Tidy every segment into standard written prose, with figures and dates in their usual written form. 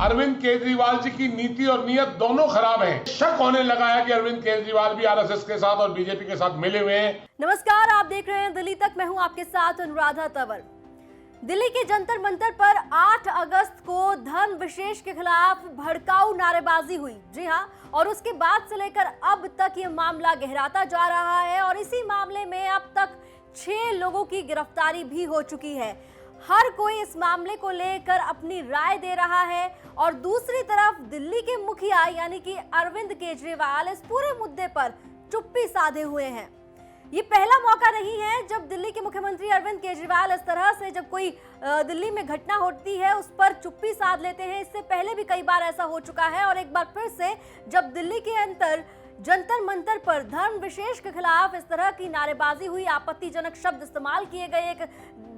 अरविंद केजरीवाल जी की नीति और नीयत दोनों खराब हैं। शक होने लगा है कि अरविंद केजरीवाल भी आरएसएस के साथ और बीजेपी के साथ मिले हुए हैं। नमस्कार, आप देख रहे हैं दिल्ली तक। मैं हूं आपके साथ अनुराधा तंवर। दिल्ली के जंतर मंतर पर 8 अगस्त को धर्म विशेष के खिलाफ भड़काऊ नारेबाजी हुई। जी हां, और उसके बाद से लेकर अब तक ये मामला गहराता जा रहा है और इसी मामले में अब तक 6 लोगों की गिरफ्तारी भी हो चुकी है। हर कोई इस मामले को लेकर अपनी राय दे रहा है और दूसरी तरफ दिल्ली के मुखिया यानी कि अरविंद केजरीवाल इस पूरे मुद्दे पर चुप्पी साधे हुए हैं। ये पहला मौका नहीं है जब दिल्ली के मुख्यमंत्री अरविंद केजरीवाल इस तरह से जब कोई दिल्ली में घटना होती है उस पर चुप्पी साध लेते हैं। इससे पहले भी कई बार ऐसा हो चुका है और एक बार फिर से जब दिल्ली के अंदर जंतर मंतर पर धर्म विशेष के खिलाफ इस तरह की नारेबाजी हुई, आपत्तिजनक शब्द इस्तेमाल किए गए एक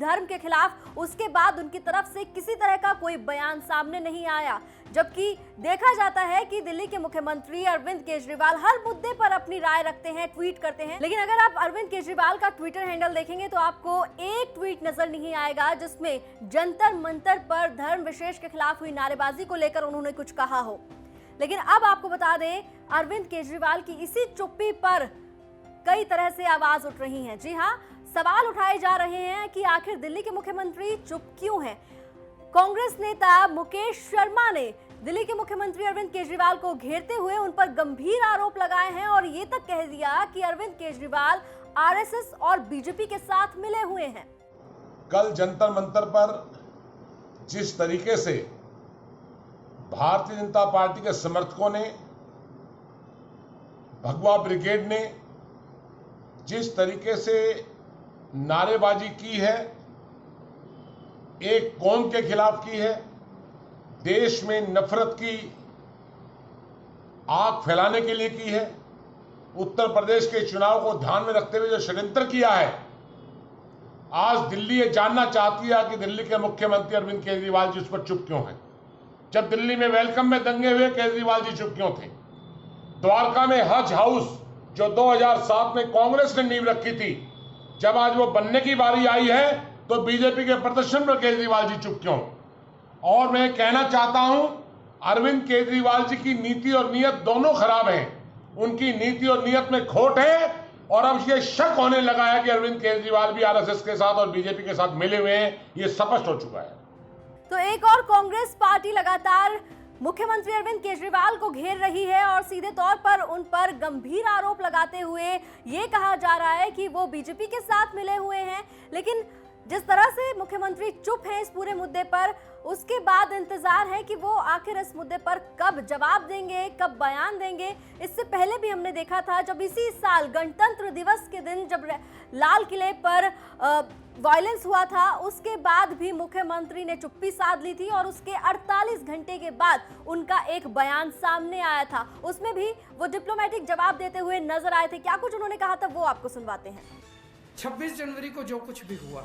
धर्म के खिलाफ, उसके बाद उनकी तरफ से किसी तरह का कोई बयान सामने नहीं आया। जबकि देखा जाता है कि दिल्ली के मुख्यमंत्री अरविंद केजरीवाल हर मुद्दे पर अपनी राय रखते हैं, ट्वीट करते हैं। लेकिन अगर आप अरविंद केजरीवाल का ट्विटर हैंडल देखेंगे तो आपको एक ट्वीट नजर नहीं आएगा जिसमें जंतर मंतर पर धर्म विशेष के खिलाफ हुई नारेबाजी को लेकर उन्होंने कुछ कहा हो। लेकिन अब आपको बता दें, अरविंद केजरीवाल की इसी चुप्पी पर कई तरह से आवाज उठ रही है। जी हां, सवाल उठाए जा रहे हैं कि आखिर दिल्ली के मुख्यमंत्री चुप क्यों हैं। कांग्रेस नेता मुकेश शर्मा ने दिल्ली के मुख्यमंत्री अरविंद केजरीवाल को घेरते हुए उन पर गंभीर आरोप लगाए हैं और ये तक कह दिया कि अरविंद केजरीवाल आरएसएस और बीजेपी के साथ मिले हुए हैं। कल जंतर मंतर पर जिस तरीके से भारतीय जनता पार्टी के समर्थकों ने, भगवा ब्रिगेड ने जिस तरीके से नारेबाजी की है, एक कौम के खिलाफ की है, देश में नफरत की आग फैलाने के लिए की है, उत्तर प्रदेश के चुनाव को ध्यान में रखते हुए जो षड्यंत्र किया है, आज दिल्ली ये जानना चाहती है कि दिल्ली के मुख्यमंत्री अरविंद केजरीवाल जी उस पर चुप क्यों हैं। जब दिल्ली में वेलकम में दंगे हुए, केजरीवाल जी चुप क्यों थे। द्वारका में हज हाउस जो 2007 में कांग्रेस ने नींव रखी थी, जब आज वो बनने की बारी आई है तो बीजेपी के प्रदर्शन पर केजरीवाल जी चुप क्यों। और मैं कहना चाहता हूं, अरविंद केजरीवाल जी की नीति और नीयत दोनों खराब हैं। उनकी नीति और नीयत में खोट है और अब ये शक होने लगा है कि अरविंद केजरीवाल भी आरएसएस के साथ और बीजेपी के साथ मिले हुए हैं। ये स्पष्ट हो चुका है। तो एक और कांग्रेस पार्टी लगातार मुख्यमंत्री अरविंद केजरीवाल को घेर रही है और सीधे तौर पर उन पर गंभीर आरोप लगाते हुए ये कहा जा रहा है कि वो बीजेपी के साथ मिले हुए हैं। लेकिन जिस तरह से मुख्यमंत्री चुप है इस पूरे मुद्दे पर, उसके बाद इंतजार है कि वो आखिर इस मुद्दे पर कब जवाब देंगे, कब बयान देंगे। इससे पहले भी हमने देखा था जब इसी साल गणतंत्र दिवस के दिन जब लाल किले पर वायलेंस हुआ था, उसके बाद भी मुख्यमंत्री ने चुप्पी साध ली थी और उसके 48 घंटे के बाद उनका एक बयान सामने आया था। उसमें भी वो डिप्लोमेटिक जवाब देते हुए नजर आए थे। क्या कुछ उन्होंने कहा था वो आपको सुनवाते हैं। 26 जनवरी को जो कुछ भी हुआ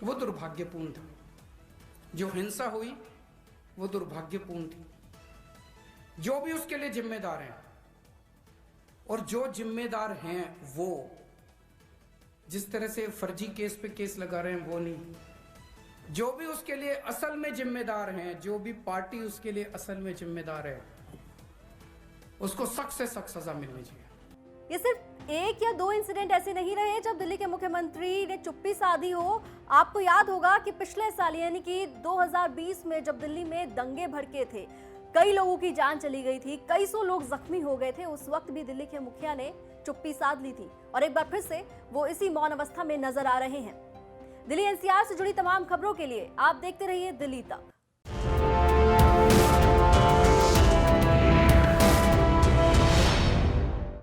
वो दुर्भाग्यपूर्ण था। जो हिंसा हुई वो दुर्भाग्यपूर्ण थी। जो भी उसके लिए जिम्मेदार हैं और जो जिम्मेदार हैं वो जिस तरह से फर्जी केस पे केस लगा रहे हैं वो नहीं। जो भी उसके लिए असल में जिम्मेदार हैं, जो भी पार्टी उसके लिए असल में जिम्मेदार है, उसको सख्त से सख्त सजा मिलनी चाहिए। ये सिर्फ एक या दो इंसिडेंट ऐसे नहीं रहे जब दिल्ली के मुख्यमंत्री ने चुप्पी साधी हो। आपको याद होगा कि पिछले साल यानी कि 2020 में जब दिल्ली में दंगे भड़के थे, कई लोगों की जान चली गई थी, कई सौ लोग जख्मी हो गए थे। उस वक्त भी दिल्ली के मुखिया ने चुप्पी साध ली थी और एक बार फिर से वो इसी मौन अवस्था में नजर आ रहे हैं। दिल्ली एनसीआर से जुड़ी तमाम खबरों के लिए आप देखते रहिए दिल्ली तक।